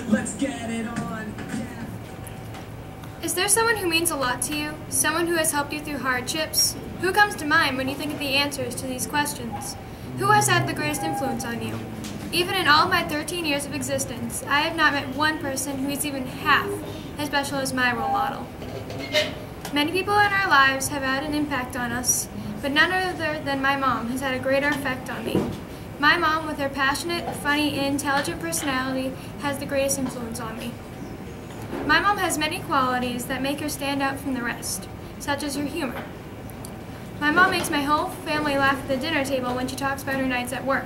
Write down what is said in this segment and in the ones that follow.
Let's get it on. Is there someone who means a lot to you? Someone who has helped you through hardships? Who comes to mind when you think of the answers to these questions? Who has had the greatest influence on you? Even in all of my 13 years of existence, I have not met one person who is even half as special as my role model. Many people in our lives have had an impact on us, but none other than my mom has had a greater effect on me. My mom, with her passionate, funny, and intelligent personality, has the greatest influence on me. My mom has many qualities that make her stand out from the rest, such as her humor. My mom makes my whole family laugh at the dinner table when she talks about her nights at work.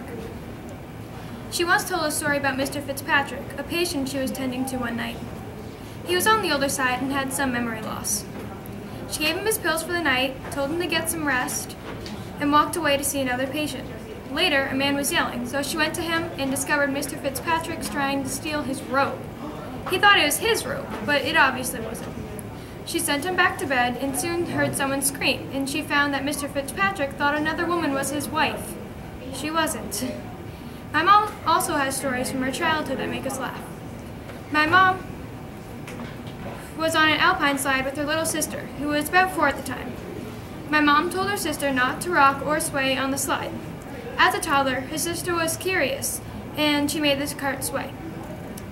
She once told a story about Mr. Fitzpatrick, a patient she was tending to one night. He was on the older side and had some memory loss. She gave him his pills for the night, told him to get some rest, and walked away to see another patient. Later, a man was yelling, so she went to him and discovered Mr. Fitzpatrick's trying to steal his robe. He thought it was his robe, but it obviously wasn't. She sent him back to bed and soon heard someone scream, and she found that Mr. Fitzpatrick thought another woman was his wife. She wasn't. My mom also has stories from her childhood that make us laugh. My mom was on an alpine slide with her little sister, who was about 4 at the time. My mom told her sister not to rock or sway on the slide. As a toddler, her sister was curious, and she made this cart sway.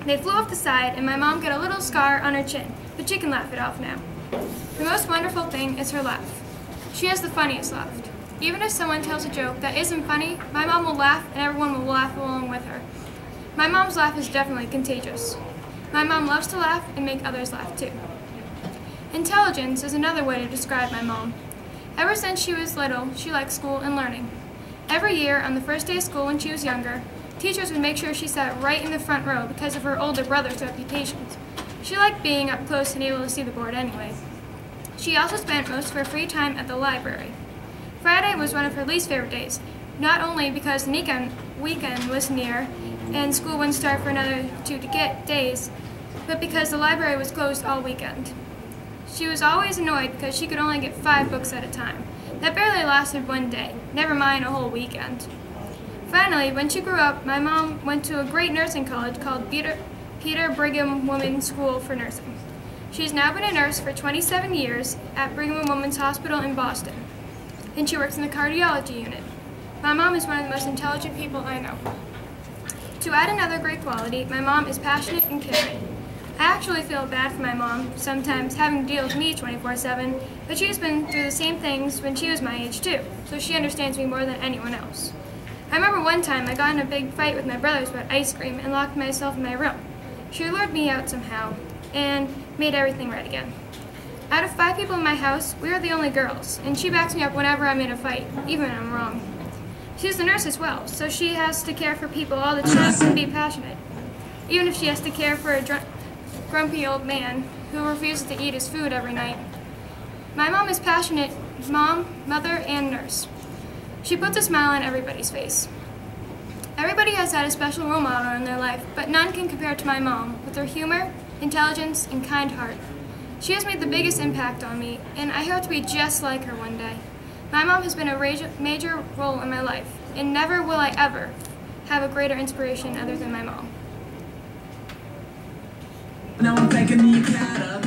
They flew off the side, and my mom got a little scar on her chin, but she can laugh it off now. The most wonderful thing is her laugh. She has the funniest laugh. Even if someone tells a joke that isn't funny, my mom will laugh, and everyone will laugh along with her. My mom's laugh is definitely contagious. My mom loves to laugh and make others laugh too. Intelligence is another way to describe my mom. Ever since she was little, she liked school and learning. Every year, on the first day of school when she was younger, teachers would make sure she sat right in the front row because of her older brother's reputations. She liked being up close and able to see the board anyway. She also spent most of her free time at the library. Friday was one of her least favorite days, not only because the weekend was near and school wouldn't start for another 2 days, but because the library was closed all weekend. She was always annoyed because she could only get 5 books at a time. That barely lasted one day, never mind a whole weekend. Finally, when she grew up, my mom went to a great nursing college called Peter Brigham Women's School for Nursing. She's now been a nurse for 27 years at Brigham and Women's Hospital in Boston, and she works in the cardiology unit. My mom is one of the most intelligent people I know. To add another great quality, my mom is passionate and caring. I actually feel bad for my mom, sometimes having to deal with me 24/7, but she's been through the same things when she was my age too, so she understands me more than anyone else. I remember one time I got in a big fight with my brothers about ice cream and locked myself in my room. She lured me out somehow and made everything right again. Out of 5 people in my house, we are the only girls, and she backs me up whenever I'm in a fight, even when I'm wrong. She's a nurse as well, so she has to care for people all the time and be passionate, even if she has to care for a grumpy old man who refuses to eat his food every night. My mom is passionate mom, mother, and nurse. She puts a smile on everybody's face. Everybody has had a special role model in their life, but none can compare to my mom with her humor, intelligence, and kind heart. She has made the biggest impact on me, and I hope to be just like her one day. My mom has been a major role in my life, and never will I ever have a greater inspiration other than my mom. Now I'm taking the cat up.